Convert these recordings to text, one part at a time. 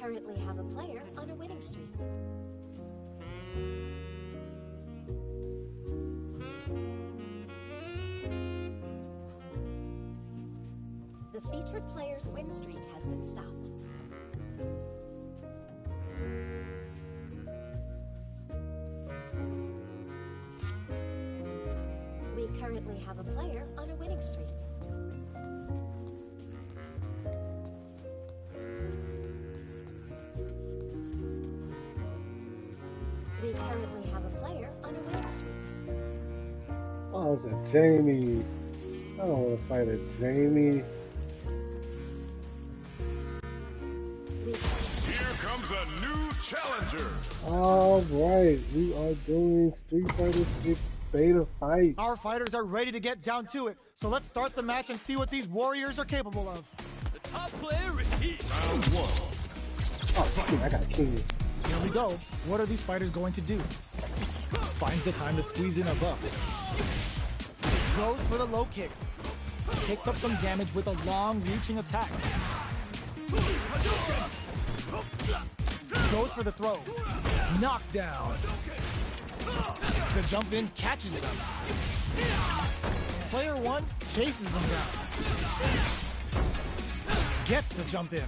currently have a player on a winning streak. The featured player's win streak has been stopped. We currently have a player on a winning streak. We currently have a player on a winning streak. Oh, it's a Jamie. I don't want to fight a Jamie. Here comes a new challenger. All right, we are doing Street Fighter 6 beta fight. Our fighters are ready to get down to it, so let's start the match and see what these warriors are capable of. The top player is he. Round one. Oh, shit, I got king. Here we go. What are these fighters going to do? Finds the time to squeeze in a buff. Goes for the low kick. Picks up some damage with a long reaching attack. Goes for the throw. Knockdown. The jump in catches them. Player one chases them down. Gets the jump in.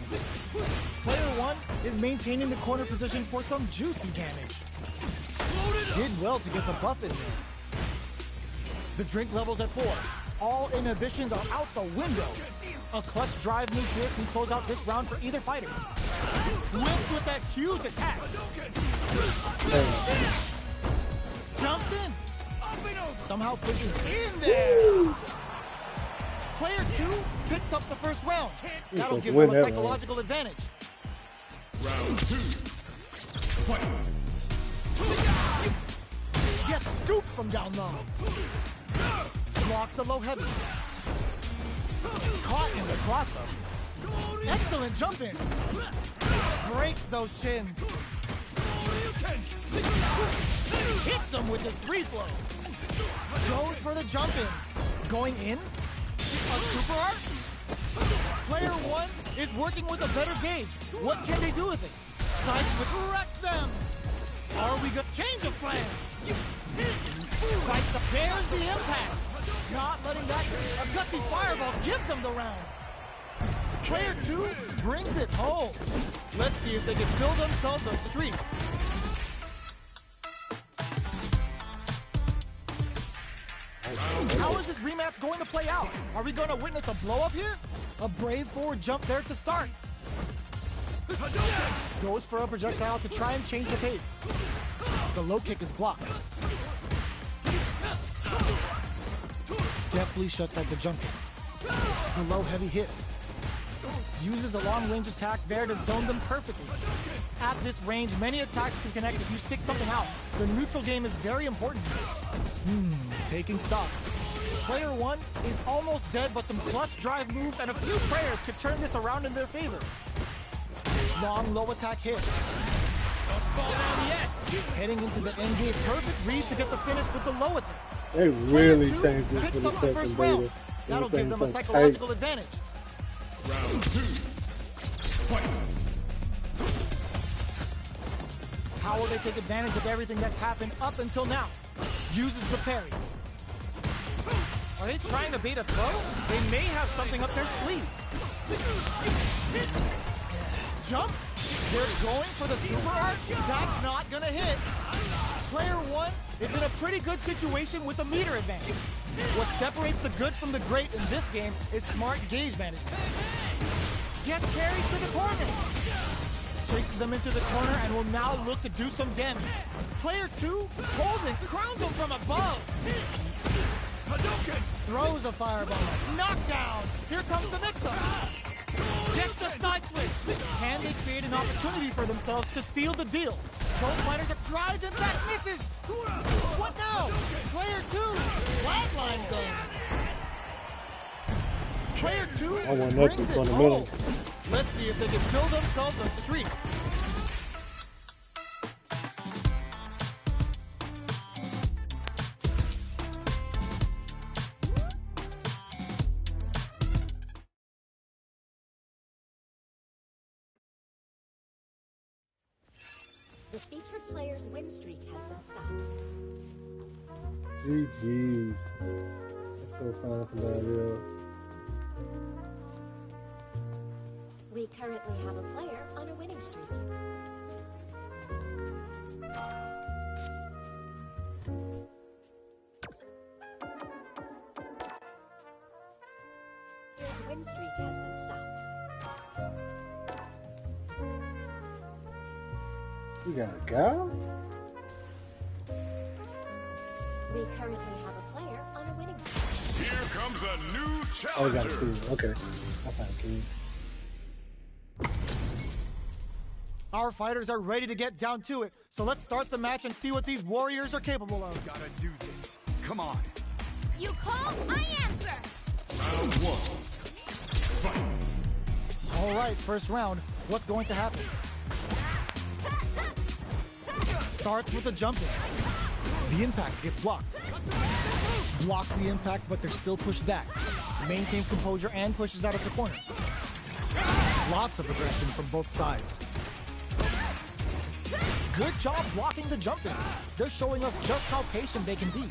Player one is maintaining the corner position for some juicy damage. Did well to get the buff in there. The drink level's at 4. All inhibitions are out the window. A clutch drive move here can close out this round for either fighter. Whips with that huge attack. Jumps in. Somehow pushes in there. Player 2 picks up the first round. That'll give them a psychological advantage. Round 2. Fight. Gets scooped from down low. Blocks the low heavy. Caught in the cross-up. Excellent jump in. Breaks those shins. Hits him with his free flow. Goes for the jump in. Going in. A super art. Player one is working with a better gauge. What can they do with it? Side switch wrecks them. Are we gonna change of plans? Fights up, bears the impact. Not letting that, a gutsy fireball gives them the round. Player two brings it home. Let's see if they can build themselves a streak. How is this rematch going to play out? Are we going to witness a blow-up here? A brave forward jump there to start. Goes for a projectile to try and change the pace. The low kick is blocked. Deftly shuts out the jump kick. The low heavy hits. Uses a long range attack there to zone them perfectly. At this range, many attacks can connect if you stick something out. The neutral game is very important. Taking stock. Player one is almost dead, but some clutch drive moves and a few prayers could turn this around in their favor. Long low attack hit. Don't fall down yet. Heading into the end game, perfect read to get the finish with the low attack. They really Player two changed this picks for up the the first second round. beta. That'll give Everything's them a so psychological tight. advantage. Round 2. Fight. How will they take advantage of everything that's happened up until now? Uses the parry. Are they trying to bait a throw? They may have something up their sleeve. Jump. They're going for the super art. That's not gonna hit. Player one is in a pretty good situation with a meter advantage. What separates the good from the great in this game is smart gauge management. Gets carried to the corner. Chases them into the corner and will now look to do some damage. Player two holds and crowns him from above. Throws a fireball. Knockdown. Here comes the mix-up. Get the side switch. Can they create an opportunity for themselves to seal the deal? Both fighters have tried and that misses. What now? Player two flatlines them. Player two I want brings nothing it for the home. middle. Let's see if they can build themselves a streak. The featured player's win streak has been stopped. GG. Let's go find somebody else. We currently have a player on a winning streak. Your win streak has been stopped. You got a gal? We currently have a player on a winning streak. Here comes a new Oh, you got a challenger. king. Okay. I found a king. Our fighters are ready to get down to it, so let's start the match and see what these warriors are capable of. Gotta do this. Come on. You call, I answer! Round one. Fight. All right, first round. What's going to happen? Starts with a jump in. The impact gets blocked. Blocks the impact, but they're still pushed back. Maintains composure and pushes out of the corner. Lots of aggression from both sides. Good job blocking the jump in. They're showing us just how patient they can be.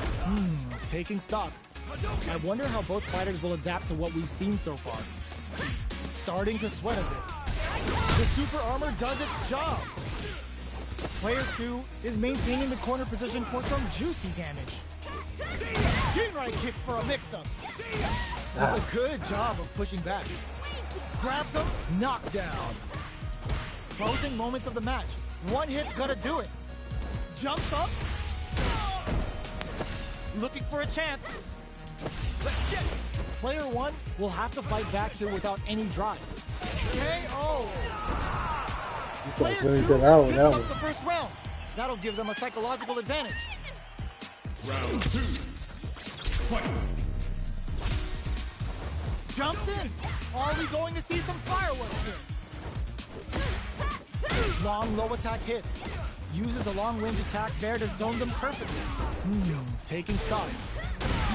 Taking stock. I wonder how both fighters will adapt to what we've seen so far. Starting to sweat a bit. The super armor does its job. Player 2 is maintaining the corner position for some juicy damage. Jinrai kick for a mix-up. Does a good job of pushing back. Grabs him, knockdown. Closing moments of the match. One hit's gonna do it. Jumps up. Looking for a chance. Let's get it. Player 1 will have to fight back here without any drive. KO. Player 2 picks up the first round. That'll give them a psychological advantage. Round two. Fight. Jumps in. Are we going to see some fireworks here? Long low attack hits. Uses a long range attack there to zone them perfectly. Taking stock.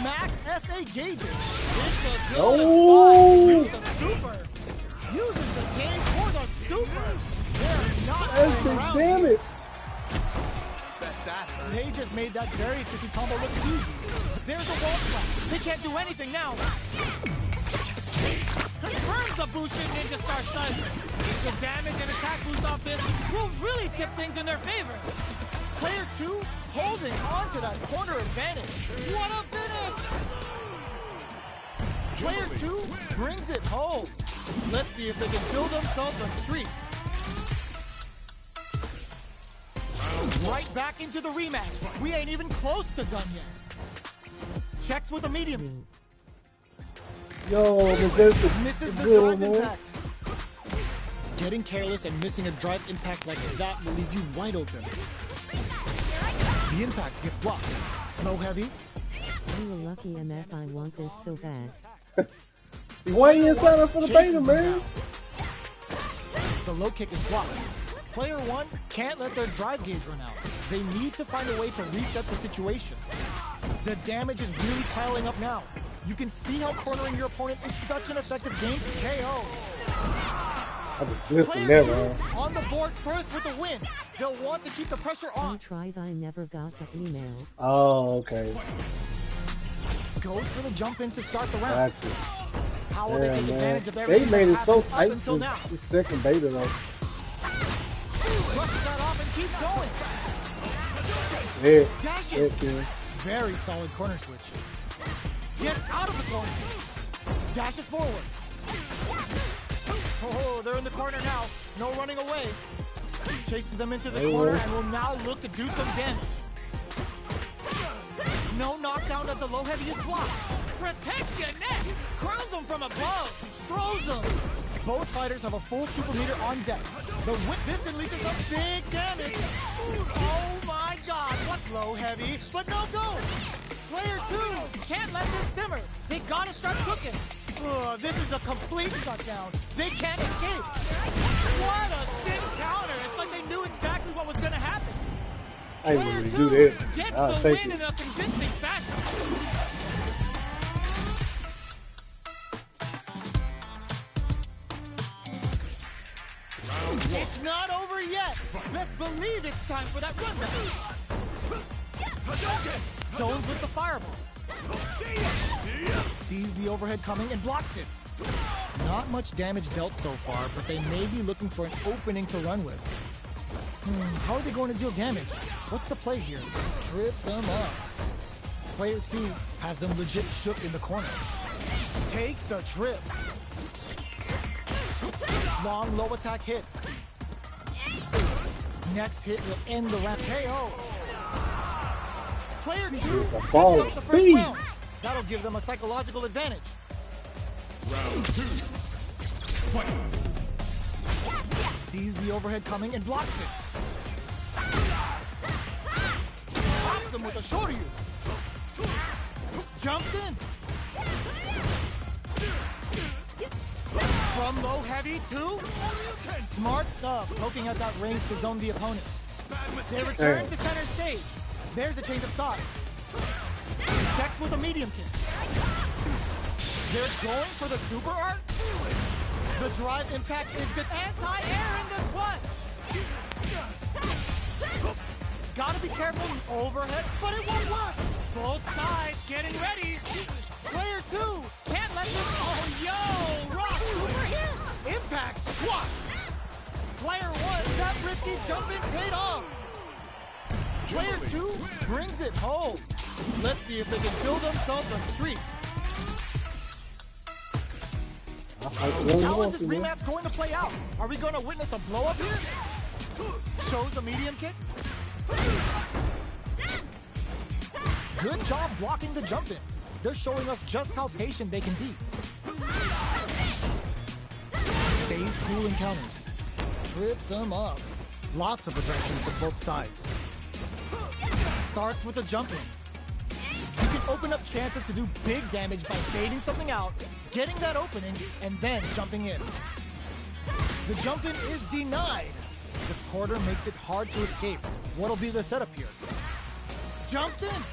Max SA gauges. It's a good spot. Uses the super. Uses the gauge for the super. They're not going around. Damn it. They just made that very tricky combo look easy. There's a wall slap. They can't do anything now. Confirms the Bushin Ninja Star Cypher. The damage and attack boost off this will really tip things in their favor. Player 2 holding on to that corner advantage. What a finish! Player 2 brings it home. Let's see if they can build themselves a streak. Right back into the rematch. We ain't even close to done yet. Checks with a medium. Yo, Misses the good, drive man. impact. Getting careless and missing a drive impact like that will leave you wide open. The impact gets blocked. Low heavy. You were lucky, MF. I want this so bad. Why you inside up for the Chases beta, them man? down. The low kick is blocked. Player 1 can't let their drive gauge run out. They need to find a way to reset the situation. The damage is really piling up now. You can see how cornering your opponent is such an effective game to KO. I just listened Player never. 2 on the board first with the win. They'll want to keep the pressure I on. tried, I never got the email. Oh, okay. Goes for the jump in to start the round. Gotcha. How will they Yeah, take man. advantage of They everything made that it so happened up tight until now? this second beta, though. Brushes that off and keeps going. Yeah. Dashes. Yeah. Very solid corner switch. Gets out of the corner. Dashes forward. Oh, they're in the corner now. No running away. Chases them into the corner and will now look to do some damage. No knockdown as the low heavy is blocked. Protects your neck. Crowns them from above. Throws them. Both fighters have a full super meter on deck. The whip this unleashes some big damage. Oh my god, what low heavy, but no go. Player 2 can't let this simmer. They gotta start cooking. This is a complete shutdown. They can't escape. What a sick counter. It's like they knew exactly what was gonna happen. I ain't Player really 2 do this. gets I'll the take win it. in a convincing fashion. Round It's not over yet. Best believe it's time for that run back. Zones with the fireball. Sees the overhead coming and blocks it. Not much damage dealt so far, but they may be looking for an opening to run with. How are they going to deal damage? What's the play here? Trips them up. Player 2 has them legit shook in the corner. Takes a trip. Long low attack hits. Next hit will end the round. KO. Player 2 picks up the first round. That'll give them a psychological advantage. Round 2. Fight. Sees the overhead coming and blocks it. Pops him with a shorty. Jumps in. From low heavy to smart stuff, poking at that range to zone the opponent. They return to center stage. There's a change of side. Checks with a medium kick. They're going for the super art. The drive impact is the anti-air in the punch. Gotta be careful overhead, but it won't work. Both sides getting ready. Player 2 can't let this. Oh, yo, rock super hit. Impact squat. Player 1, that risky jump in paid off. Player 2 brings it home. Let's see if they can build themselves a streak. How is this rematch going to play out? Are we going to witness a blow up here? Shows a medium kick. Good job blocking the jump in. They're showing us just how patient they can be. Stays cool in counters. Trips them up. Lots of aggression from both sides. Starts with a jump in. You can open up chances to do big damage by baiting something out, getting that opening, and then jumping in. The jump in is denied. The quarter makes it hard to escape. What'll be the setup here? Jumps in.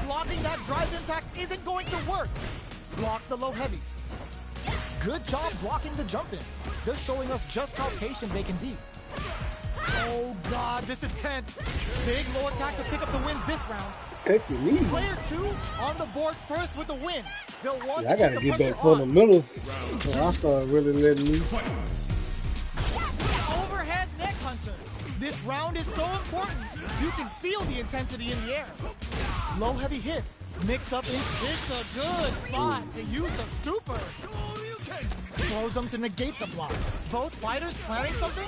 Blocking that drive impact isn't going to work. Blocks the low heavy. Good job blocking the jump in. They're showing us just how patient they can be. Oh God, this is tense. Big low attack to pick up the win this round. Take your knee. Player 2 on the board first with the win. They'll want I gotta to get pressure back on. fundamentals. So I started really letting me. Overhead neck hunter. This round is so important. You can feel the intensity in the air. Low heavy hits. Mix up in. It's a good spot to use the super. Throws them to negate the block. Both fighters planning something.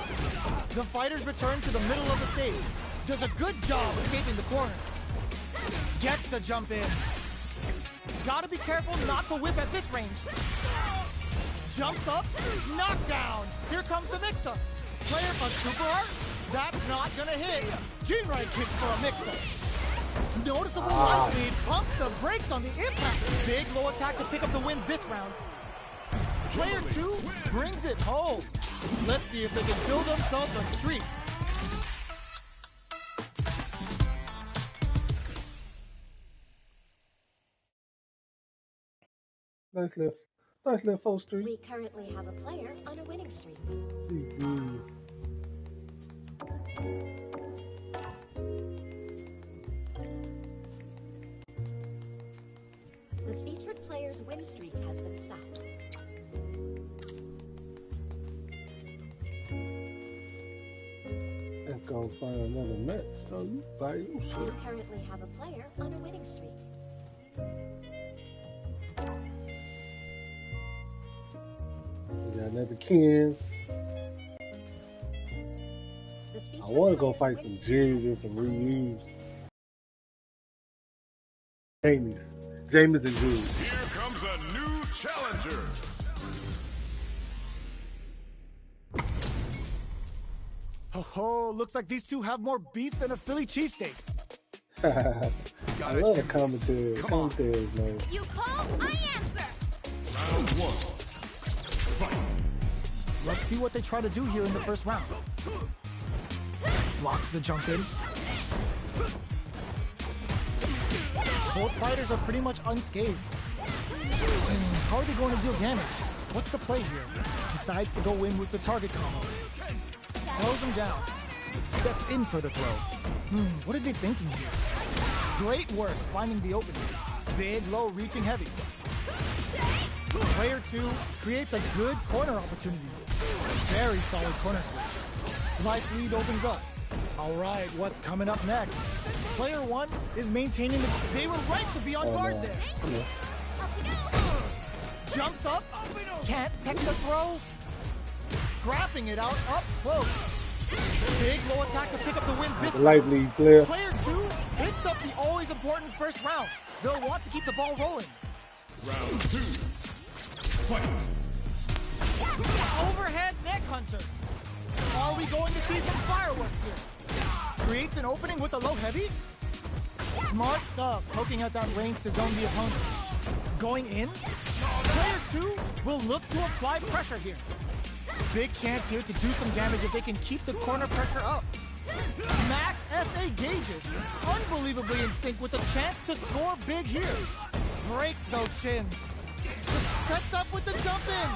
The fighters return to the middle of the stage. Does a good job escaping the corner. Gets the jump in. Gotta be careful not to whip at this range. Jumps up. Knockdown. Here comes the mix-up. Player a super art. That's not gonna hit. Jinrai kicks for a mix-up. Noticeable light lead. Pumps the brakes on the impact. Big low attack to pick up the win this round. Player 2 brings it home. Let's see if they can build themselves a streak. Nice little 4 streak. We currently have a player on a winning streak. The featured player's win streak has been stopped. Let's go find another match. So you buy your We shit. currently have a player on a winning streak. We got another Ken. The featured I want to go player's fight win some streak Jigs and some reuse. James and Jigs. Here comes a new challenger. Oh, looks like these two have more beef than a Philly cheesesteak. I love the commentary. Commentaries, man. You call, I answer! Round 1. Fight. Let's see what they try to do here in the first round. Blocks the jump in. Both fighters are pretty much unscathed. How are they going to deal damage? What's the play here? Decides to go in with the target combo. Throws him down. Steps in for the throw. What are they thinking here? Great work finding the opening. Big, low, reaching heavy. Player 2 creates a good corner opportunity. Very solid corner switch. Life lead opens up. All right, what's coming up next? Player 1 is maintaining the... They were right to be on guard there. Jumps up. Can't tech the throw. Scrapping it out up close. Big low attack to pick up the win this Life lead player. Player 2 picks up the always important first round. They'll want to keep the ball rolling. Round 2. Fight. Overhead neck hunter. Are we going to see some fireworks here? Creates an opening with a low heavy. Smart stuff, poking out that range to zone the opponent. Going in. Player 2 will look to apply pressure here. Big chance here to do some damage if they can keep the corner pressure up. Max SA gauges, unbelievably in sync with a chance to score big here. Breaks those shins. Sets up with the jump in.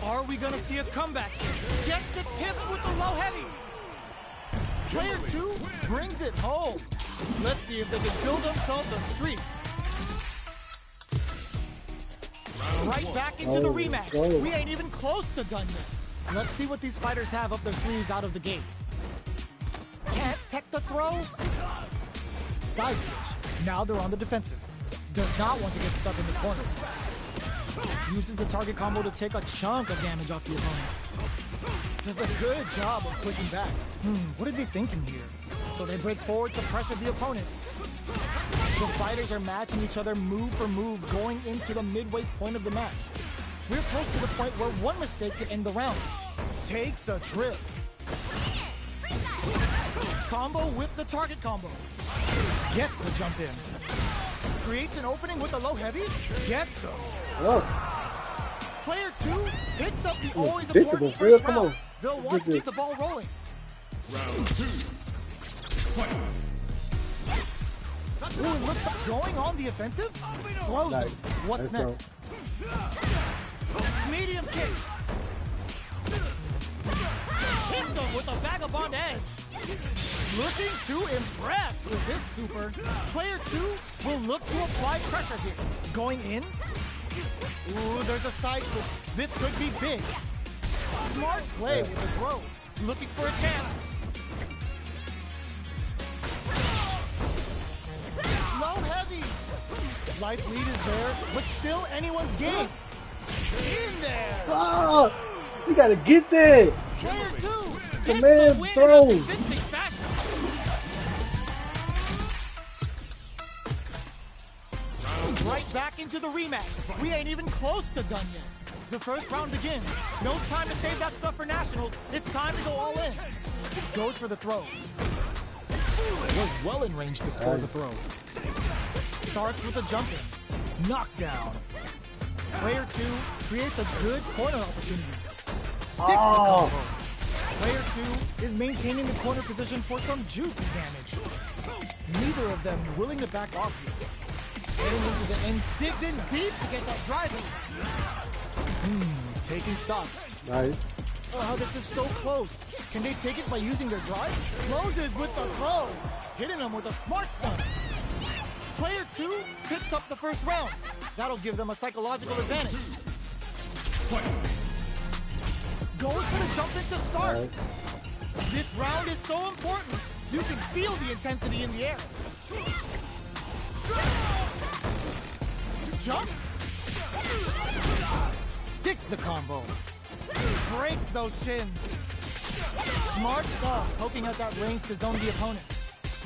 Are we gonna see a comeback? Gets the tips with the low heavy. Player 2 brings it home. Let's see if they can build themselves a streak. Right back into the rematch. We ain't even close to done yet. Let's see what these fighters have up their sleeves out of the gate. Can't tech the throw. Side switch. Now they're on the defensive. Does not want to get stuck in the corner. Uses the target combo to take a chunk of damage off the opponent. Does a good job of pushing back. What are they thinking here? So they break forward to pressure the opponent. The fighters are matching each other move for move going into the midway point of the match. We're close to the point where one mistake could end the round. Takes a trip. Combo with the target combo. Gets the jump in. Creates an opening with a low heavy. Gets him. Player 2 picks up the always important first round. They'll want to keep the ball rolling. Round 2. Fight. Ooh, looks like going on the offensive. Throws him. What's next? Medium kick. Hits him with a vagabond edge. Looking to impress with this super. Player 2 will look to apply pressure here. Going in. Ooh, there's a side switch. This could be big. Smart play with the throw. Looking for a chance. Low heavy. Life lead is there, but still anyone's game. In there. Oh, you gotta get there. Player 2 The gets man the win throws. in a convincing fashion. Right back into the rematch. We ain't even close to done yet. The first round begins. No time to save that stuff for nationals. It's time to go all in. Goes for the throw. Was well in range to score the throw. Starts with a jump in. Knockdown. Player 2 creates a good corner opportunity. Sticks the combo. Player 2 is maintaining the corner position for some juicy damage. Neither of them willing to back off here. Getting into the end, digs in deep to get that drive in. Taking stock. Nice. Oh, this is so close. Can they take it by using their drive? Closes with the throw. Hitting them with a smart stun. Player 2 picks up the first round. That'll give them a psychological advantage. Goes for the jump in to start. Nice. This round is so important. You can feel the intensity in the air. Jumps. Sticks the combo. Breaks those shins. Smart stuff, poking out that range to zone the opponent.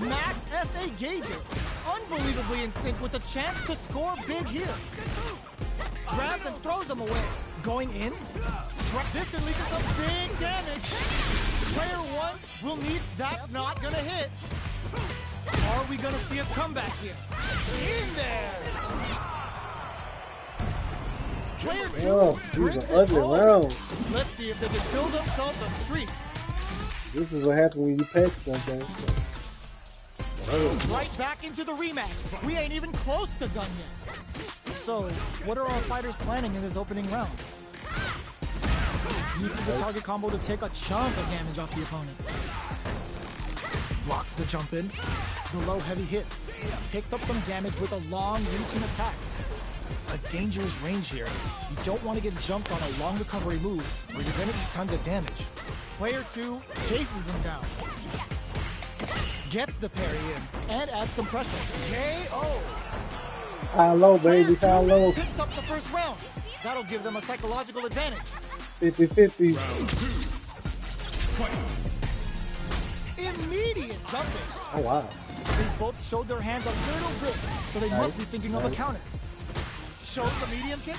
Max SA gauges, unbelievably in sync with a chance to score big here. Grabs and throws them away. Going in. This can lead to some big damage. Player 1 will need that's not gonna hit. Are we gonna see a comeback here? In there! Player 2 Oh, these brings are it ugly home. rounds. Let's see if they can build themselves a streak. This is what happens when you pack something. Right back into the rematch. We ain't even close to done yet. So, what are our fighters planning in this opening round? Uses the target combo to take a chunk of damage off the opponent. Blocks the jump in. The low heavy hits. Picks up some damage with a long reaching attack. A dangerous range here. You don't want to get jumped on a long recovery move or you're going to eat tons of damage. Player 2 chases them down. Gets the parry in and adds some pressure. KO! High low, baby, high Player 2 low. picks up the first round. That'll give them a psychological advantage. 50-50. Round 2. Fight. Immediate jumping. Oh, wow. They both showed their hands a little bit, so they must be thinking of a counter. Shows the medium kick.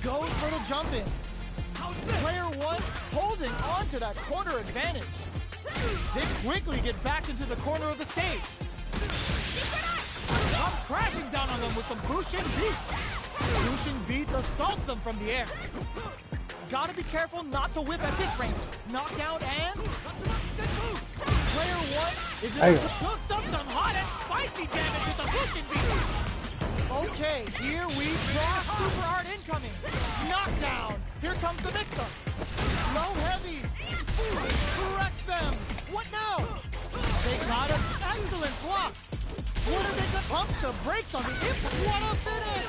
Goes for the jump in. Player 1 holding on to that corner advantage. They quickly get back into the corner of the stage. Comes crashing down on them with some Bushin beats. Bushin beats assaults them from the air. Gotta be careful not to whip at this range. Knockdown and... Player 1 is able to cook up some hot and spicy damage with the Bushin beat. Okay, here we go. Super art incoming. Knockdown. Here comes the mix-up. Low heavy. Corrects them. What now? They got an excellent block. What are they gonna pump the brakes on the impact? What a finish!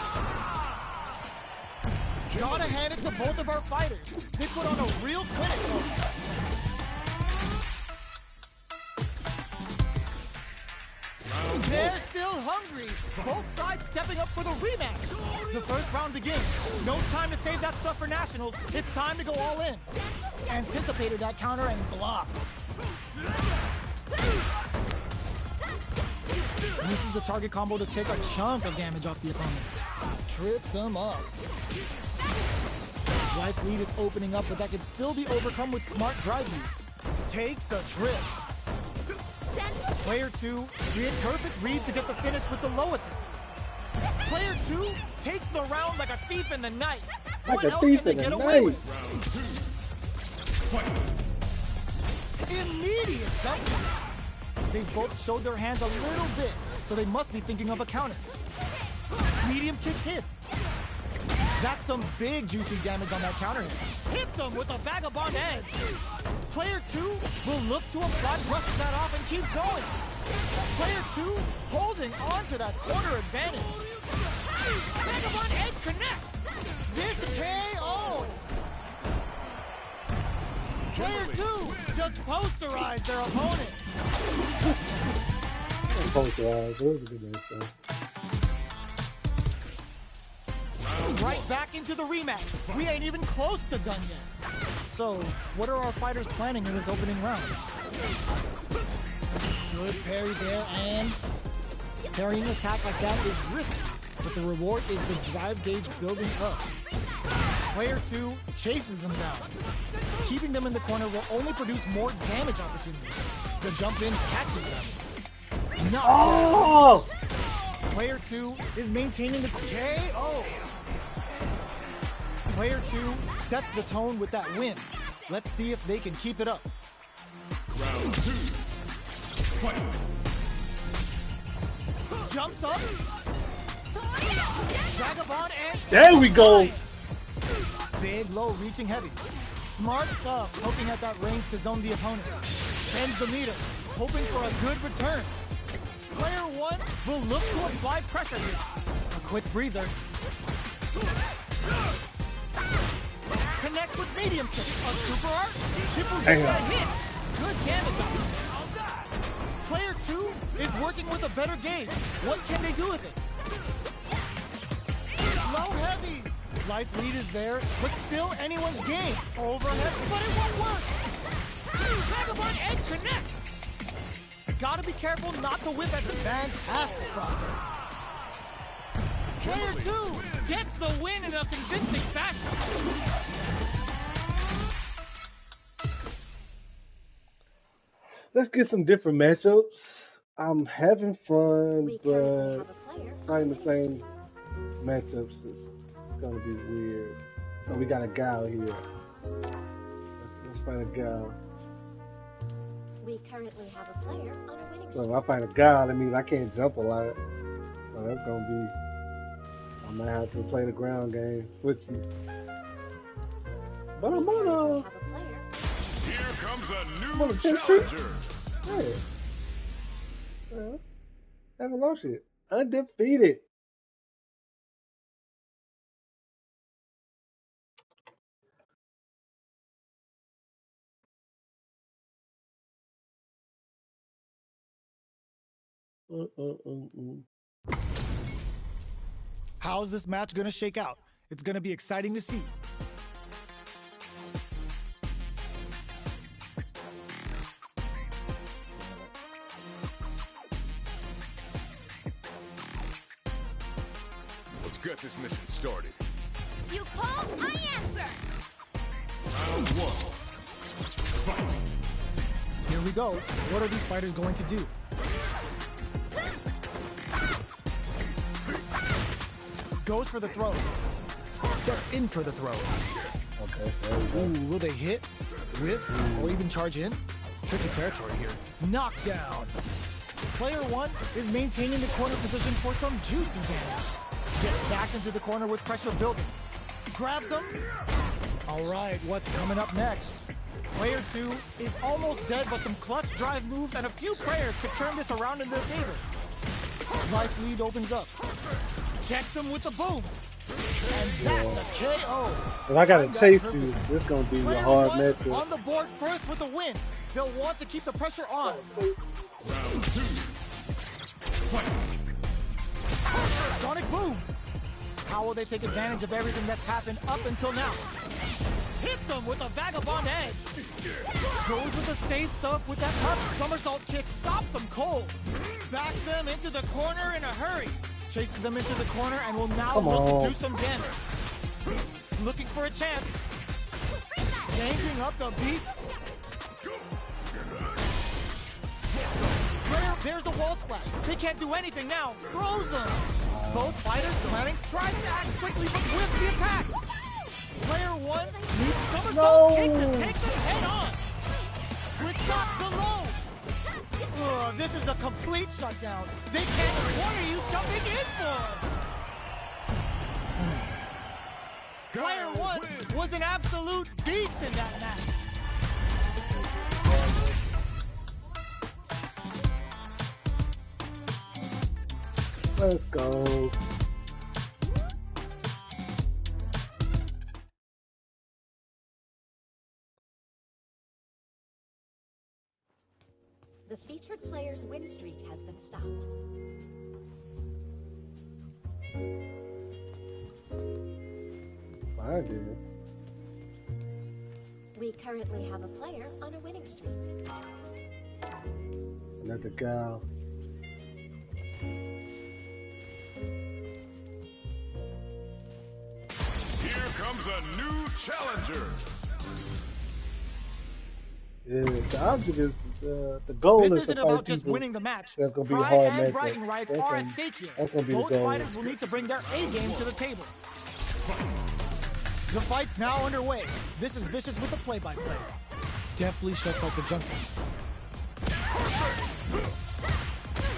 Gotta hand it to both of our fighters. They put on a real clinic. They're still hungry. Both sides stepping up for the rematch. The first round begins. No time to save that stuff for nationals. It's time to go all in. Anticipated that counter and blocks. Uses the target combo to take a chunk of damage off the opponent. Trips him up. Life lead is opening up, but that can still be overcome with smart drive use. Takes a trip. Player 2 did perfect read to get the finish with the low attack. Player 2 takes the round like a thief in the night. What else can they get away with? Round 2. Fight. Immediate jumping. They both showed their hands a little bit, so they must be thinking of a counter. Medium kick hits. That's some big juicy damage on that counter hit. Hits them with a vagabond edge. Player 2 will look to apply, brushes that off and keeps going. Player 2 holding on to that corner advantage. Vagabond edge connects. This KO. Player 2 just posterized their opponent. Posterize. It was a good match, though. Right back into the rematch. We ain't even close to done yet. So, what are our fighters planning in this opening round? Good parry there, and parrying an attack like that is risky, but the reward is the drive gauge building up. Player 2 chases them down. Keeping them in the corner will only produce more damage opportunities. The jump in catches them. Oh! Player 2 is maintaining the KO. Player 2 sets the tone with that win. Let's see if they can keep it up. Round 2. Fight. Jumps up. Vagabond and... There we go! Big, low, reaching heavy. Smart stuff, poking at that range to zone the opponent. Bends the meter, hoping for a good return. Player 1 will look to apply pressure here. A quick breather. Connects with medium kick. A super art. Triple hit. Good damage on it. Player 2 is working with a better gauge. What can they do with it? Low heavy. Life lead is there, but still anyone's game. Overhead, but it won't work. Vagabond edge connects. Gotta be careful not to whip at the fantastic crossover. Player 2 gets the win in a convincing fashion. Let's get some different matchups. I'm having fun, We but currently have a player fighting on the the same winning matchups is gonna be weird. Oh, we got a gal here. Let's find a gal. We currently have a player on a winning So streak. if I find a gal, that means I can't jump a lot. So that's gonna be. I might have to play the ground game with you. But I'm We on currently have a player. Here comes a Come on, new Tim, Tim. challenger. Haven't lost yet. Undefeated. How's this match gonna shake out? It's gonna be exciting to see. Let's get this mission started. You call, I answer. Round one. Fight. Here we go. What are these fighters going to do? Goes for the throw. Steps in for the throw. Okay, there we go. Ooh, will they hit, whiff, or even charge in? Tricky territory here. Knockdown. Player one is maintaining the corner position for some juicy damage. Gets back into the corner with pressure building. Grabs him. All right, what's coming up next? Player two is almost dead, but some clutch drive moves and a few prayers could turn this around in their favor. Life lead opens up. Checks him with the boom. And that's a KO. If I gotta Timed out chase perfectly. you, this gonna be a Player hard one matchup. on the board first with the win. They'll want to keep the pressure on. Round two. Fight. Sonic boom. How will they take advantage of everything that's happened up until now? Hits him with a vagabond edge. Goes with the safe stuff with that tough somersault kick. Stops them cold. Backs them into the corner in a hurry. Chases them into the corner and will now Come look on. to do some damage. Looking for a chance. Changing up the beat. There's a wall splash. They can't do anything now. Throws them. Both fighters planning tries to act quickly but with the attack. Player one needs somersault kick to take them head on. With shot below. This is a complete shutdown. They can't. What are you jumping in for? Player one was an absolute beast in that match. Let's go. The featured player's win streak has been stopped. I did. We currently have a player on a winning streak. Another gal. Here comes a new challenger. Yeah, the object is the goal This is isn't to fight about just people. winning the match. That's gonna be a Pride hard and matchup. bragging rights That's are gonna- at stake here. that's gonna be the Both goal. fighters will need to bring their A game to the table. The fight's now underway. This is Vicious with the play-by-play. Deftly shuts out the junkie.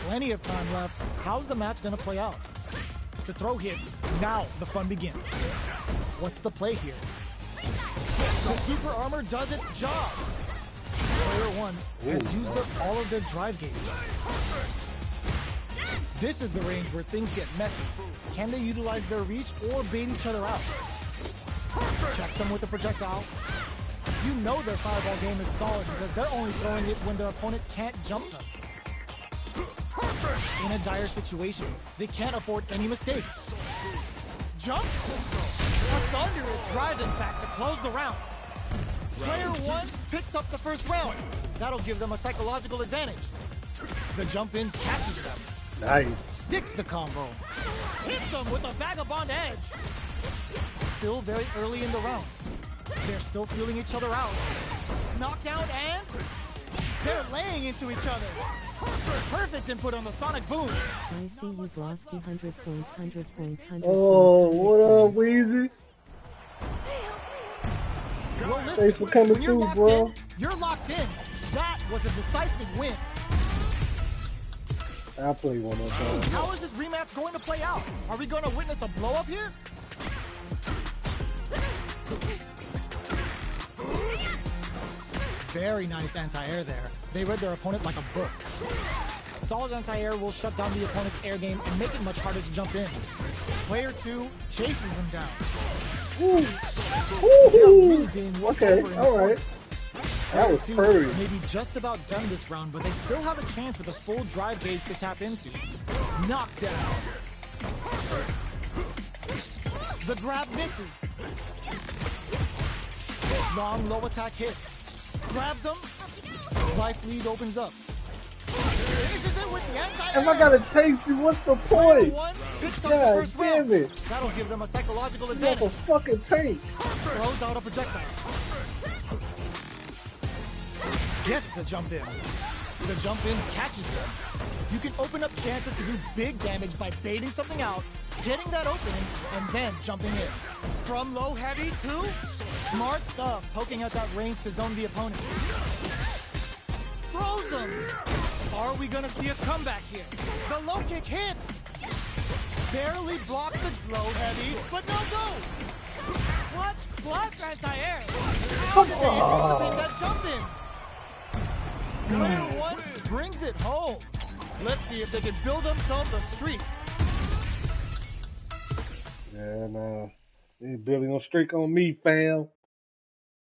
Plenty of time left. How's the match gonna play out? The throw hits. Now the fun begins. What's the play here? The super armor does its job. Player one has used up all of their drive gauge. This is the range where things get messy. Can they utilize their reach or bait each other out? Checks them with the projectile. You know their fireball game is solid because they're only throwing it when their opponent can't jump them. In a dire situation, they can't afford any mistakes. Jump? A thunderous drive impact to close the round. Player one picks up the first round. That'll give them a psychological advantage. The jump in catches them. Nice. Sticks the combo. Hits them with a vagabond edge. Still very early in the round. They're still feeling each other out. Knockdown and they're laying into each other. Perfect input on the sonic boom. I see you've lost 100 points, 100 points, 100 Oh, points. 100 what up, points. Weezy? Well, Thanks listen, for coming when you're through, locked bro. in, you're locked in. That was a decisive win. I'll play one more time. How is this rematch going to play out? Are we going to witness a blow up here? Very nice anti-air there. They read their opponent like a book. Solid anti-air will shut down the opponent's air game and make it much harder to jump in. Player 2 chases them down. Ooh. They are Ooh. really being worked Okay, over in all right. That Player was 2 pretty. may be just about done this round, but they still have a chance with a full drive gauge to tap into. Knockdown. The grab misses. Long low attack hits. Grabs him. Life lead opens up. Finishes it with the anti-air. If I gotta chase you, what's the Player point? 1 picks up the God first damn round. it. That'll give them a psychological You like a advantage. fucking tank. Throws out a projectile. Gets the jump in. The jump in catches them. You can open up chances to do big damage by baiting something out, getting that opening, and then jumping in. From low heavy to smart stuff, poking at that range to zone the opponent. Throws them. Are we gonna see a comeback here? The low kick hits. Barely blocks the low heavy, but no go. Clutch anti-air. How did they anticipate that jump in? Player 1 brings it home. Let's see if they can build themselves a streak. Yeah, nah. They ain't building no streak on me, fam.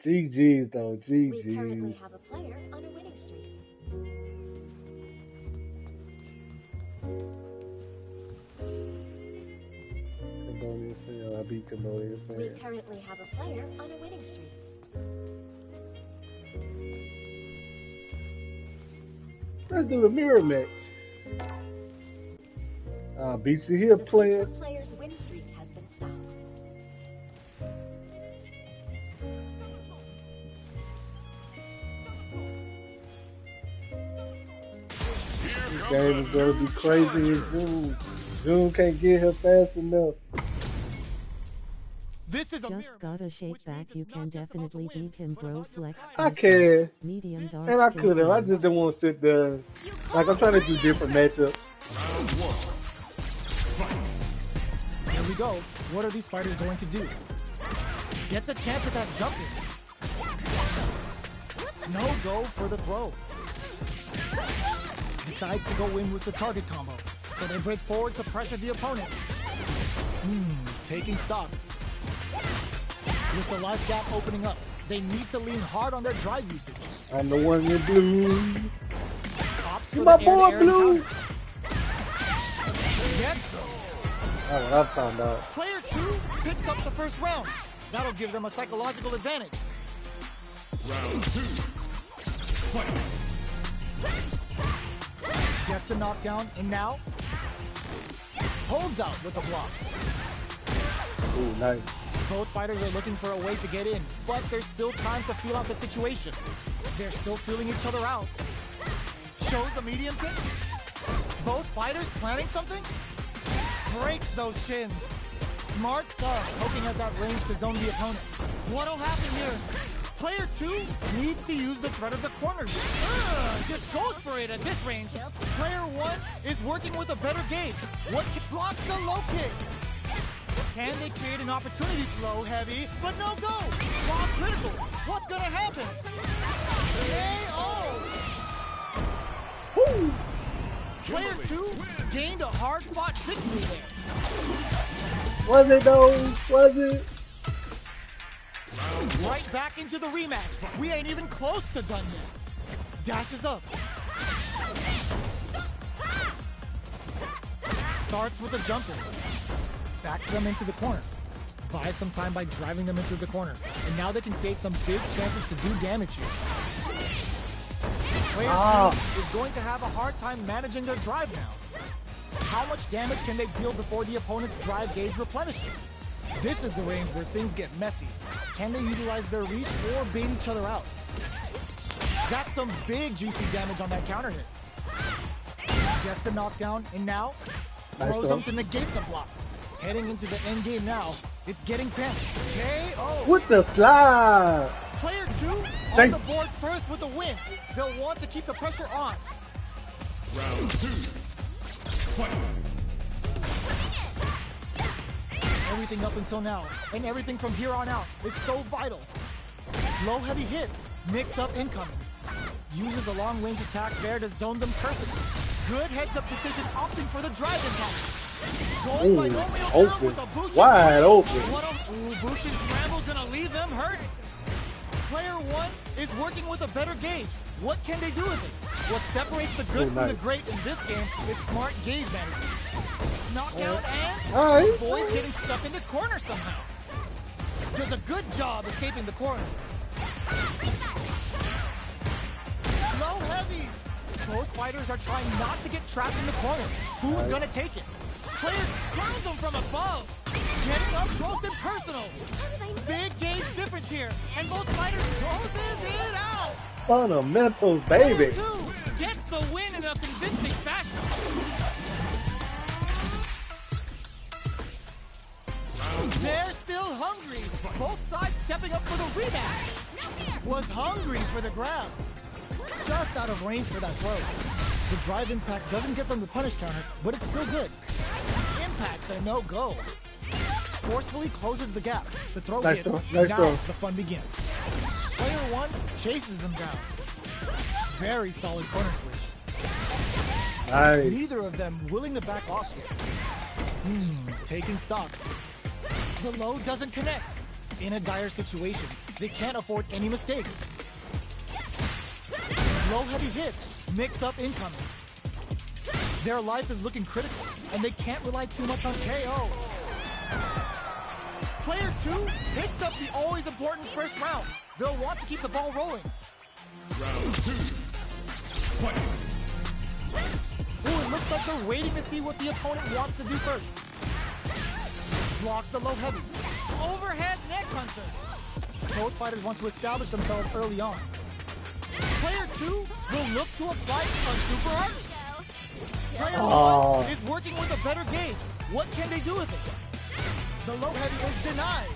GG's though, We currently GG's. have a player on a winning streak. Cambodian fan. I beat Cambodian We fan. currently have a player on a winning streak. Let's do the mirror match. Beats you here, The player. featured player's win streak has been stopped. Here This comes game a is gonna be new crazy challenger. as Zoom. Zoom can't get here fast enough. This is a Just mirror gotta match, shake which back, means you it's can not just about the definitely win, beat him, but bro. about your Flex. I biceps. can. Medium dark And I skin could have. I tone. just didn't want to sit there. Like, I'm trying to do different matchups. Round 1. Fight. Here we go. What are these fighters going to do? Gets a chance at that jump in. No go for the throw. Decides to go in with the target combo. So they break forward to pressure the opponent. Taking stock. With the life gap opening up, they need to lean hard on their drive usage. I'm the one in blue. Opts for You my the boy, air-to-air Blue. encounter. Gets them. That's what I'm talking about. Player 2 picks up the first round. That'll give them a psychological advantage. Round 2. Fight. Gets the knockdown, and now holds out with the block. Ooh, nice. Both fighters are looking for a way to get in, but there's still time to feel out the situation. They're still feeling each other out. Shows a medium kick. Both fighters planning something. Breaks those shins. Smart stuff, poking at that range to zone the opponent. What'll happen here? Player 2 needs to use the threat of the corner. Just goes for it at this range. Player 1 is working with a better gauge. What blocks the low kick? Can they create an opportunity flow heavy, but no go? Bomb critical. What's gonna happen? KO. Player 2 gained a hard-fought victory there. Was it though? Was it? Right back into the rematch. We ain't even close to done yet. Dashes up. Starts with a jumper. Backs them into the corner. Buys some time by driving them into the corner. And now they can create some big chances to do damage here. Player 2 is going to have a hard time managing their drive now. How much damage can they deal before the opponent's drive gauge replenishes? This is the range where things get messy. Can they utilize their reach or bait each other out? That's some big juicy damage on that counter hit. Gets the knockdown, and now throws them to negate the block. Heading into the end game now. It's getting tense. KO. With the slide. Player 2 on Thank- the board first with the win. They'll want to keep the pressure on. Round 2. Fight. Everything up until now, and everything from here on out is so vital. Low heavy hits, Mix-up incoming. Uses a long-range attack there to zone them perfectly. Good heads-up decision, opting for the drive impact. Going by Romeo Open. with a Bushin Wide scramble. open. Ooh, Bushin scramble's gonna leave them hurt. Player one is working with a better gauge. What can they do with it? What separates the good from the nice. great in this game is smart gauge management. Knockdown and Alright. avoids getting stuck in the corner somehow. Does a good job escaping the corner. Low heavy. Both fighters are trying not to get trapped in the corner. Who's gonna take it? Player screws them from above. Getting up close and personal. Big gauge difference here. And both fighters closes it out. Fundamentals, baby. Player two gets the win in a convincing fashion. They're still hungry. Both sides stepping up for the rematch. Was hungry for the grab. Just out of range for that throw. The drive impact doesn't get them the punish counter, but it's still good. Impact's a no-go. Forcefully closes the gap. The throw Nice hits. throw, nice Now throw. the fun begins. Player one chases them down. Very solid corner switch. Nice. Neither of them willing to back off here. Taking stock. The low doesn't connect. In a dire situation, they can't afford any mistakes. Low heavy hits, mix up incoming. Their life is looking critical, and they can't rely too much on KO. Player two picks up the always important first round. They'll want to keep the ball rolling. Round 2. Fight. Ooh, it looks like they're waiting to see what the opponent wants to do first. Blocks the low heavy. Overhead neck puncher. Both fighters want to establish themselves early on. Player two will look to apply a super art. Player one is working with a better gauge. What can they do with it? The low heavy is denied.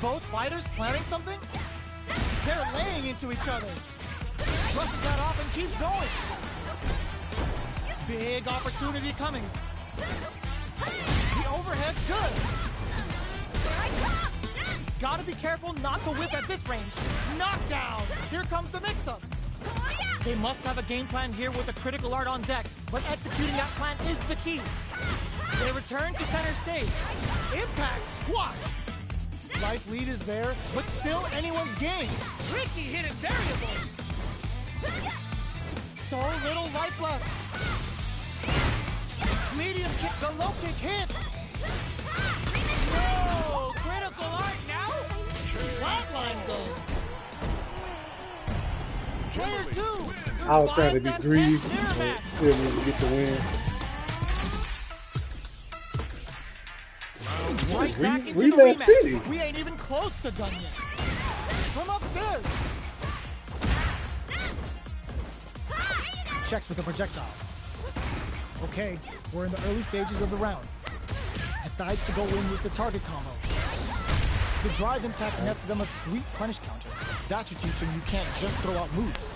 Both fighters planning something? They're laying into each other. Brushes that off and keeps going. Big opportunity coming. The overhead's good. Gotta be careful not to whip at this range. Knockdown! Here comes the mix-up. They must have a game plan here with a critical art on deck, but executing that plan is the key. They return to center stage. Impact squash. Life lead is there, but still anyone's game. Tricky hidden variable. So little life left. Medium kick, the low kick hit. No, critical art now. Flatline zone. Player two. I was trying to be survived that greedy. tense mirror match. Still need to get the win. Right back into the Rematch rematch. City. We ain't even close to done yet. From upstairs. Checks with the projectile. Okay, we're in the early stages of the round. Decides to go in with the target combo. The drive impact nets them a sweet punish counter. That should teach them you can't just throw out moves.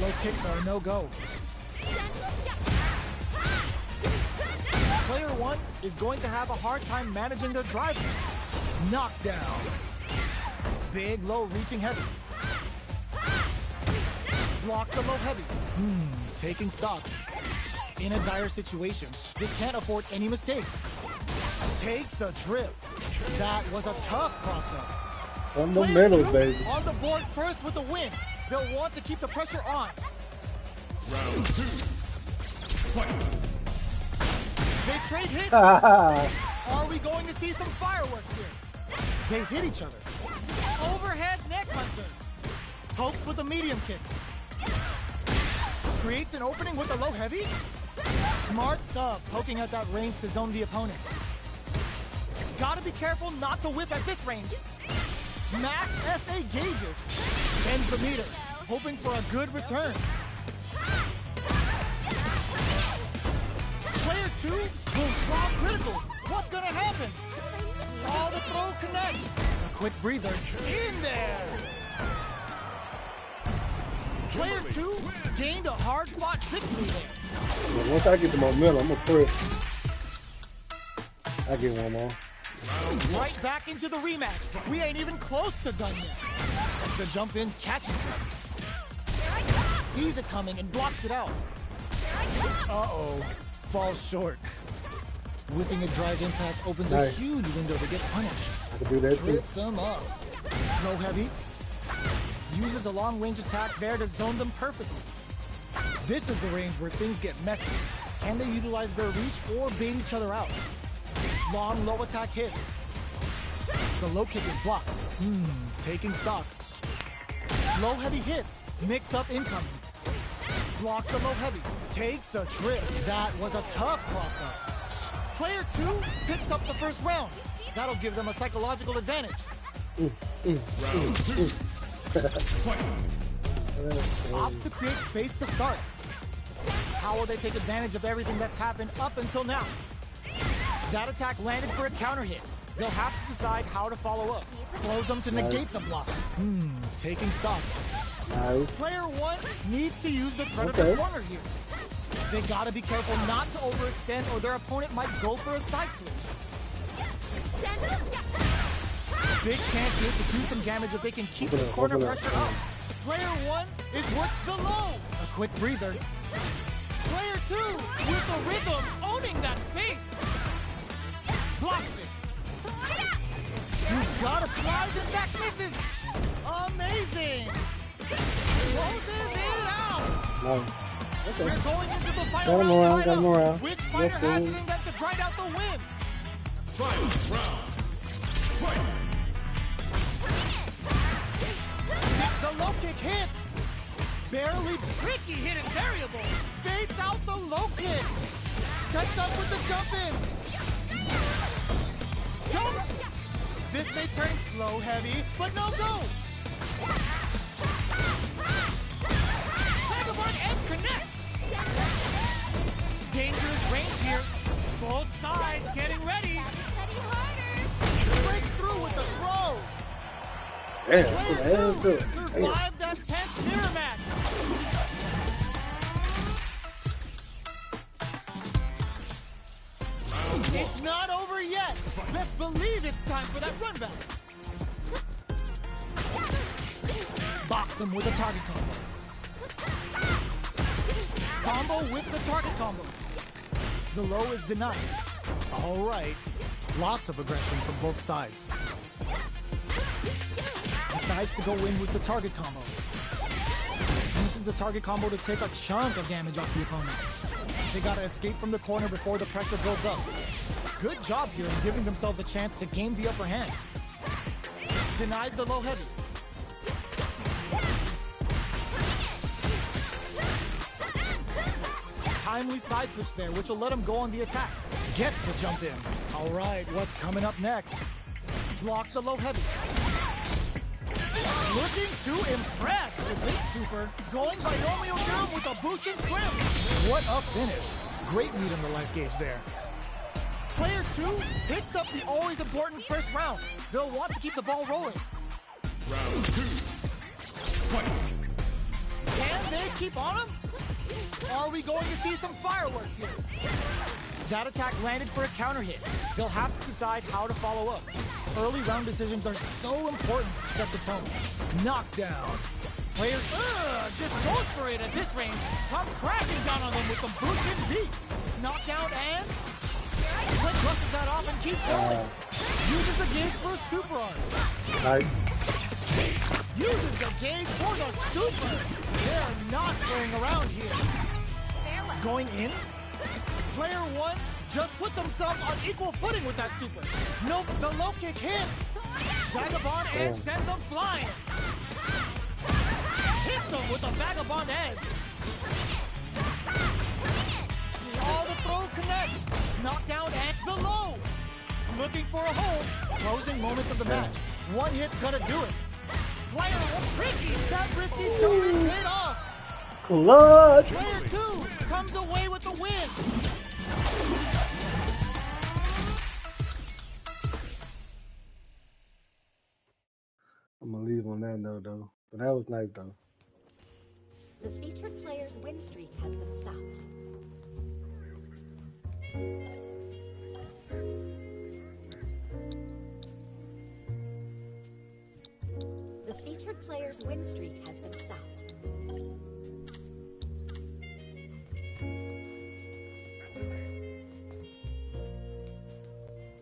Low kicks are a no-go. Player one is going to have a hard time managing their drive. Knockdown. Big low reaching heavy. Blocks the low heavy. Taking stock. In a dire situation, they can't afford any mistakes. Takes a trip. That was a tough crossover. Fundamentals, Player two baby. on the board first with the win. They'll want to keep the pressure on. Round 2. Fight. They trade hits. Ah, Are we going to see some fireworks here? They hit each other. Overhead neck puncher. Pokes with a medium kick. Creates an opening with a low heavy. Smart stuff, poking at that range to zone the opponent. Gotta be careful not to whip at this range. Max SA gauges. Bends the meter, hoping for a good return. Player two will draw critical. What's gonna happen? Oh, the throw connects. A quick breather. In there. Player two gained a hard-fought victory there. well, once I get the momentum, I'm gonna push. I get one more. Right back into the rematch. We ain't even close to done yet. The jump in catches it. Sees it coming and blocks it out. Uh-oh. Falls short. Whipping a drive impact opens a Nice. huge window to get punished. I can do that too. Trips him up. Low heavy. Uses a long range attack there to zone them perfectly. This is the range where things get messy. Can they utilize their reach or bait each other out? Long low attack hits. The low kick is blocked. Taking stock. Low heavy hits. Mix up incoming. Blocks the low heavy. Takes a trip. That was a tough cross up. Player 2 picks up the first round. That'll give them a psychological advantage. Round 2. Fight. Opts to create space to start. How will they take advantage of everything that's happened up until now? That attack landed for a counter hit. They'll have to decide how to follow up. Close them to negate the block. Taking stock. Nice. Player 1 needs to use the predator Okay. corner here. They gotta be careful not to overextend or their opponent might go for a side switch. Big chance here to do some damage if they can keep the corner pressure up. Player 1 is worth the low. A quick breather. Player 2 with the rhythm, owning that space. Blocks it. You gotta fly and back misses. Amazing. Closes it out. Nice. We're Okay. going into the final Got him round. around, got him title. around. Which fighter Yes, has sir. it in them to grind out the win? Final round. Fight. The low kick hits. Barely Tricky hidden variable. baits out the low kick. Sets up with the jump in. Jump. This may turn low heavy, but no go. Vagabond Edge connects. Dangerous range here. Both sides getting ready. Breaks through with the throw. Damn. Player Damn. 2 Damn. survived that tense mirror match. It's not over yet. Best believe it's time for that run back. Box him with a target combo. Combo with the target combo. The low is denied. All right. Lots of aggression from both sides. Decides to go in with the target combo. Uses the target combo to take a chunk of damage off the opponent. They gotta escape from the corner before the pressure builds up. Good job here in giving themselves a chance to gain the upper hand. Denies the low heavy. Timely side switch there, which will let him go on the attack. Gets the jump in. All right, what's coming up next? Blocks the low heavy. Looking to impress with this super. Going by Romeo down with a Bushin Scrim. What a finish. Great read in the life gauge there. Player 2 picks up the always important first round. They'll want to keep the ball rolling. Round 2. Fight. Can they keep on him? Are we going to see some fireworks here? That attack landed for a counter hit. They'll have to decide how to follow up. Early round decisions are so important to set the tone. Knockdown. Player just goes for it at this range. Comes crashing down on them with some Bushin beats. Knockdown and Click brushes that off and keeps going. Uses the gauge for super art. Nice. Uses the gauge for the super. They're not playing around here. Going in. Player 1 just put themselves on equal footing with that super. Nope, the low kick hits. Vagabond Edge sends them flying. Hits them with a Vagabond Edge. All the throw connects. Knockdown and the low. Looking for a hold. Closing moments of the match. One hit's gonna do it. Player 1 tricky. That risky jump in paid off. Clutch. Player 2 comes away with the win. I'm gonna leave on that note though. But that was nice though. The featured player's win streak has been stopped. The featured featured player's win streak has been stopped.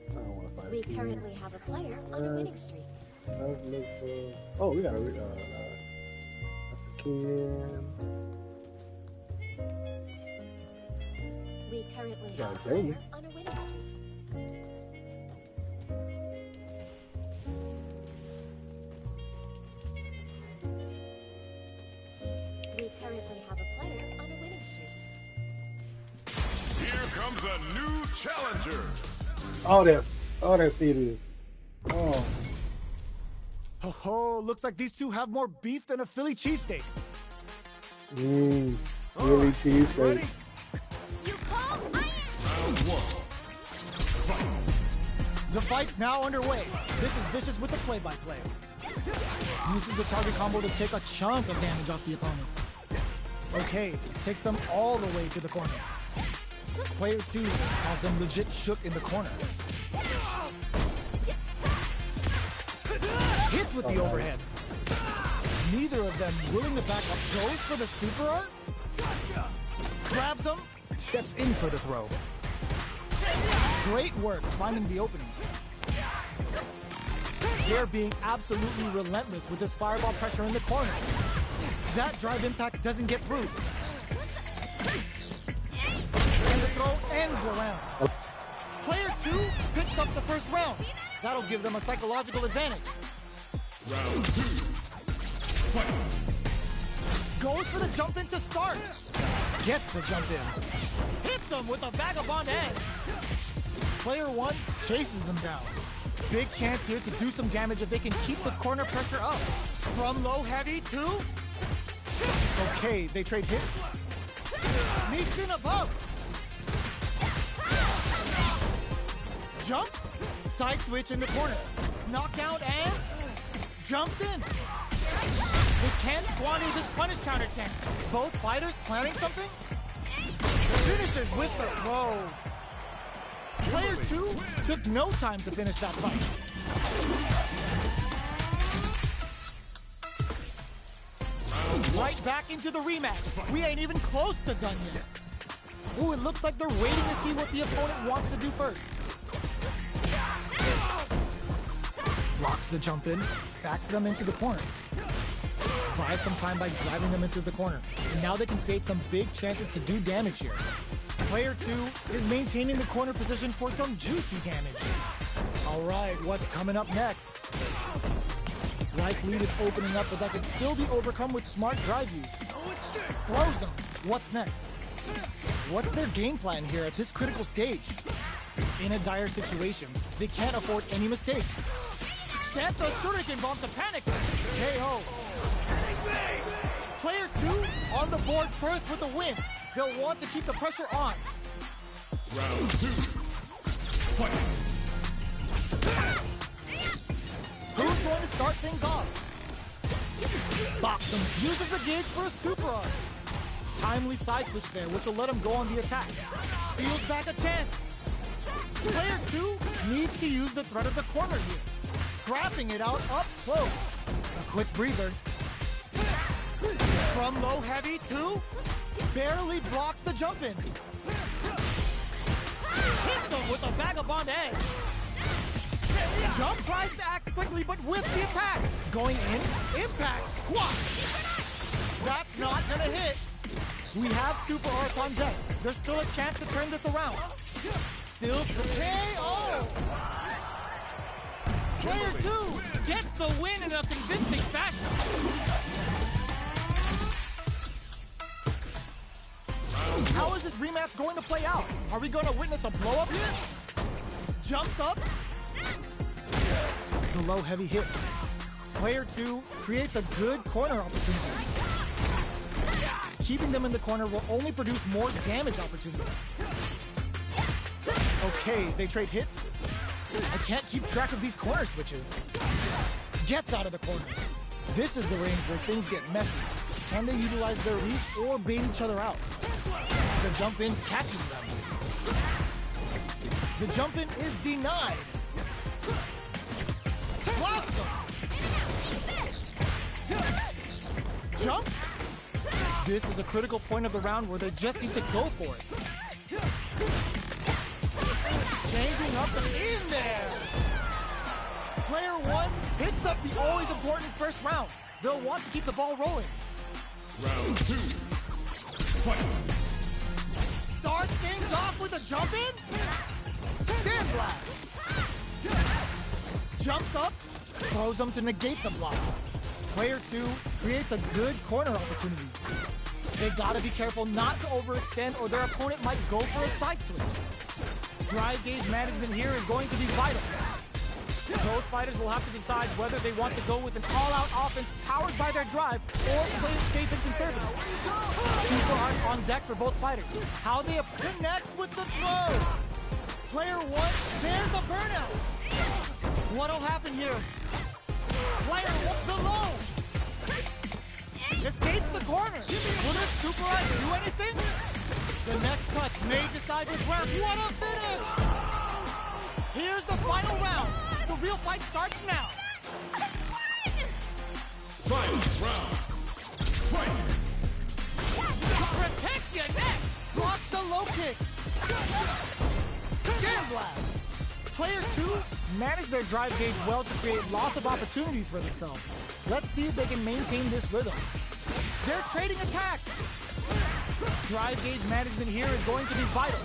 I don't want to fight. We currently have a player on a winning streak. Let's look for. Oh, we got a Ken. We currently Yeah, have a Jamie. player on a winning streak. We currently have a player on a winning streak. Here comes a new challenger. Oh, that's it. Oh, Oh, looks like these two have more beef than a Philly cheesesteak. Philly cheesesteak. You call iron! Round one. Fight. The fight's now underway. This is Vicious with the play-by-play. Uses the target combo to take a chunk of damage off the opponent. Okay, takes them all the way to the corner. Player 2 has them legit shook in the corner. Hits with the overhead. Neither of them willing to back up. Goes for the super art. Grabs them. Steps in for the throw. Great work finding the opening. They're being absolutely relentless with this fireball pressure in the corner. That drive impact doesn't get through. And the throw ends the round. Player 2 picks up the first round. That'll give them a psychological advantage. Round two. Fight. Goes for the jump in to start. Gets the jump in. Hits them with a vagabond edge. Player 1 chases them down. Big chance here to do some damage if they can keep the corner pressure up. From low heavy to... Okay, they trade hits. Sneaks in above. Jumps. Side switch in the corner. Knockout and... jumps in. They can't squander this punish counter chance. Both fighters planning something? Finishes with the throw. Player 2 took no time to finish that fight. Right back into the rematch. We ain't even close to done yet. Ooh, it looks like they're waiting to see what the opponent wants to do first. Blocks the jump in, backs them into the corner. Buys some time by driving them into the corner. And now they can create some big chances to do damage here. Player 2 is maintaining the corner position for some juicy damage. All right, what's coming up next? Life lead is opening up, but that can still be overcome with smart drive use. Throws them. What's next? What's their game plan here at this critical stage? In a dire situation, they can't afford any mistakes. Sets a shuriken bomb to panic. KO. Player 2 on the board first with the win. They'll want to keep the pressure on. Round two. Fight. Who's going to start things off? Box him. Uses the gauge for a super art. Timely side switch there, which will let him go on the attack. Steals back a chance. Player 2 needs to use the threat of the corner here. Scrapping it out up close. A quick breather. From low heavy to barely blocks the jump in. Hits him with a vagabond edge. Jump tries to act quickly, but with the attack. Going in, impact, squash. That's not gonna hit. We have super arts on deck. There's still a chance to turn this around. Still KO. Player 2 Gets the win in a convincing fashion. How is this rematch going to play out? Are we going to witness a blow up here? Jumps up. The low heavy hit. Player 2 creates a good corner opportunity. Keeping them in the corner will only produce more damage opportunity. Okay, they trade hits. I can't keep track of these corner switches. Gets out of the corner. This is the range where things get messy. Can they utilize their reach or bait each other out? The jump in catches them. The jump in is denied. Blossom! Jump! This is a critical point of the round where they just need to go for it. Changing up and in there! Player one picks up the always important first round. They'll want to keep the ball rolling. Round 2. Fight. Start things off with a jump in. Sandblast. Jumps up, throws them to negate the block. Player two creates a good corner opportunity. They gotta be careful not to overextend or their opponent might go for a side switch. Drive gauge management here is going to be vital. Both fighters will have to decide whether they want to go with an all-out offense powered by their drive or play it safe and conservative. Super art on deck for both fighters. How they connects with the throw. Player one, there's a burnout. What'll happen here? Player one, the low. Escapes the corner. Will this super art do anything? The next touch may decide this round. What a finish! Here's the final round. The real fight starts now. Final round. Fight. Protect your neck. Blocks the low kick. Sandblast. Player two manage their drive gauge well to create lots of opportunities for themselves. Let's see if they can maintain this rhythm. They're trading attacks. Drive gauge management here is going to be vital.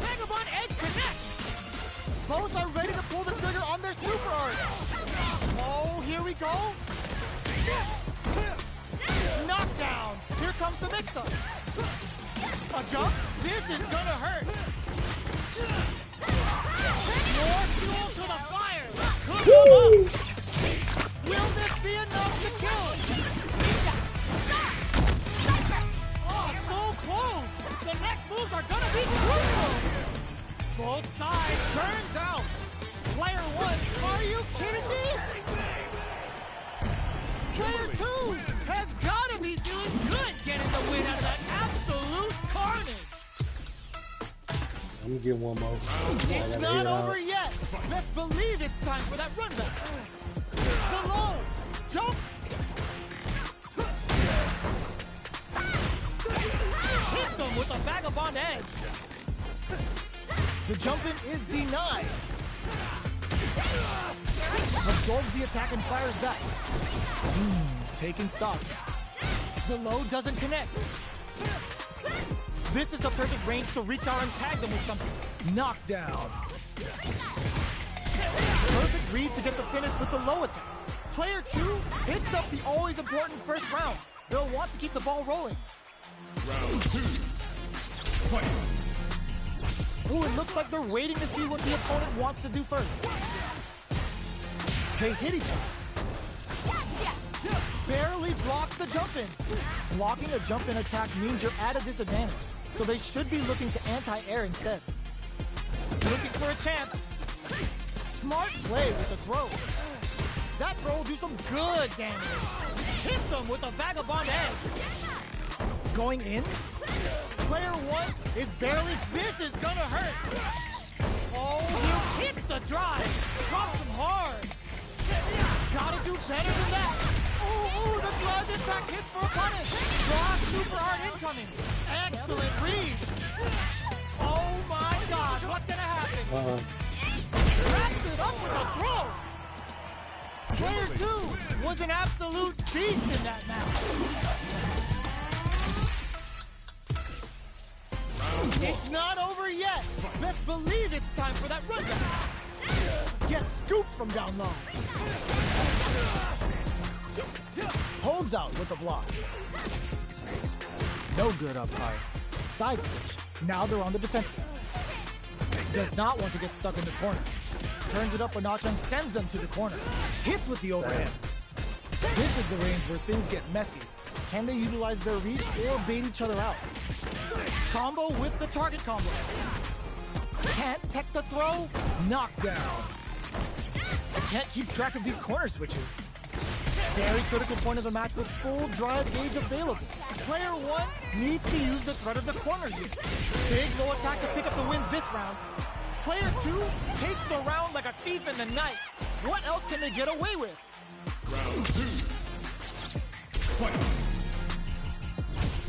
Vagabond Edge connects. Both are ready to pull the trigger on their super art. Oh, here we go. Knockdown. Here comes the mix-up. A jump. This is gonna hurt. More fuel to the fire. Cook him up. Will this be enough to kill? Oh, so close. The next moves are gonna be crucial. Both sides turns out. Player one, are you kidding me? Player two has gotta be doing good getting the win out of that absolute carnage. Let me get one more. It's not over yet. Best believe it's time for that run back. The low jump. Hits him with a vagabond edge. The jump-in is denied. Absorbs the attack and fires back. Taking stock. The low doesn't connect. This is the perfect range to reach out and tag them with something. Knockdown. Perfect read to get the finish with the low attack. Player two picks up the always important first round. They'll want to keep the ball rolling. Round 2. Fight. Ooh, it looks like they're waiting to see what the opponent wants to do first. They hit each other. Barely blocks the jump-in. Blocking a jump-in attack means you're at a disadvantage, so they should be looking to anti-air instead. Looking for a chance. Smart play with the throw. That throw will do some good damage. Hits them with a vagabond edge. Going in? Player one is barely. This is gonna hurt. Oh, you hit the drive. Drops him hard. Gotta do better than that. Ooh, the drive impact hits for a punish. Raw super hard incoming. Excellent read. Oh my God, what's gonna happen? Wraps it up with a throw. Player two was an absolute beast in that match. It's not over yet. Best believe it's time for that run back. Gets scooped from down low. Holds out with the block. No good up high. Side switch. Now they're on the defensive. Does not want to get stuck in the corner. Turns it up a notch and sends them to the corner. Hits with the overhead. This is the range where things get messy. Can they utilize their reach or bait each other out? Combo with the target combo. Can't tech the throw. Knockdown. Can't keep track of these corner switches. Very critical point of the match with full drive gauge available. Player one needs to use the threat of the corner use. Big low attack to pick up the win this round. Player two takes the round like a thief in the night. What else can they get away with? Round 2. Fight.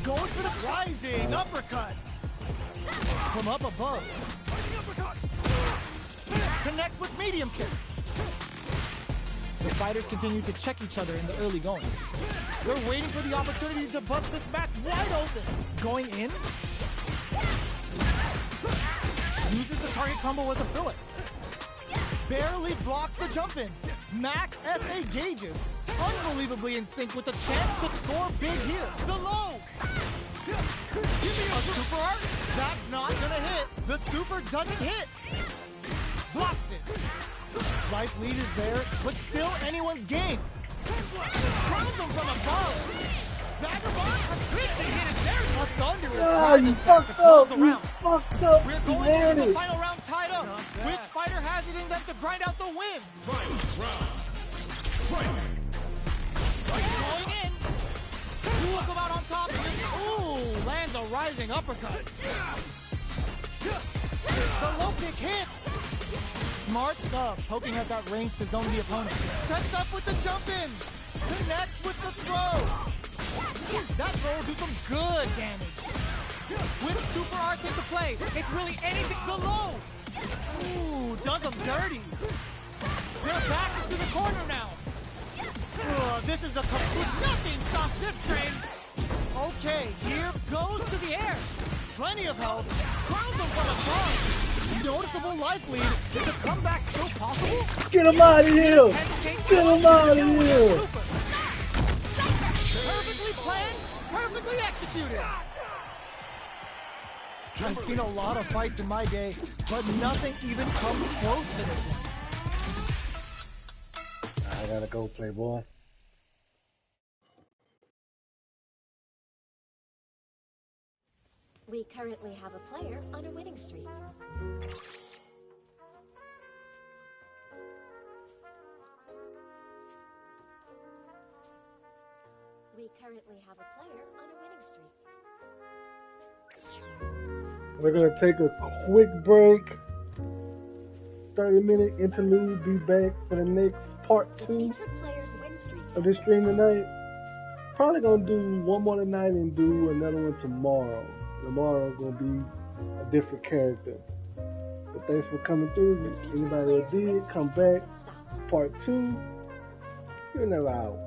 Goes for the rising uppercut. From up above. Connects with medium kick. The fighters continue to check each other in the early going. They're waiting for the opportunity to bust this match wide open. Going in. Uses the target combo as a fillet. Barely blocks the jump in. Max SA gauges. Unbelievably in sync with the chance to score big here. The low. Give me a super art. That's not gonna hit. The super doesn't hit. Blocks it. Life lead is there, but still anyone's game. Crowns him from above. Vagabond completely hit it there. A thunder is Ah, you to fucked close up. the You round. fucked up. We're You going had into the it. final round tied up. Which fighter has it in them to grind out the win? Final round. Fight. Going in. Ooh, come out on top. Ooh, lands a rising uppercut. The low kick hits. Smart stuff, poking at that range to zone the opponent. Sets up with the jump in. Connects with the throw. That throw will do some good damage. With super arts into play, it's really anything. The low. Ooh, does them dirty. They're back into the corner now. This is a complete nothing stops this train. Okay, here goes to the air. Plenty of health. Crowns him from above. Noticeable life lead. Is a comeback still possible? Get him out of here. Get him out of here. Perfectly planned, perfectly executed. I've seen a lot of fights in my day, but nothing even comes close to this one. I gotta go, Playboy. We currently have a player on a winning streak. We currently have a player on a winning streak. We're gonna take a quick break. 30-minute interlude. Be back for the next part The 2 featured player's win streak of this stream tonight. Probably gonna do one more tonight and do another one tomorrow. Tomorrow gonna be a different character. But thanks for coming through. Anybody that did, come back. Part 2. You're never out.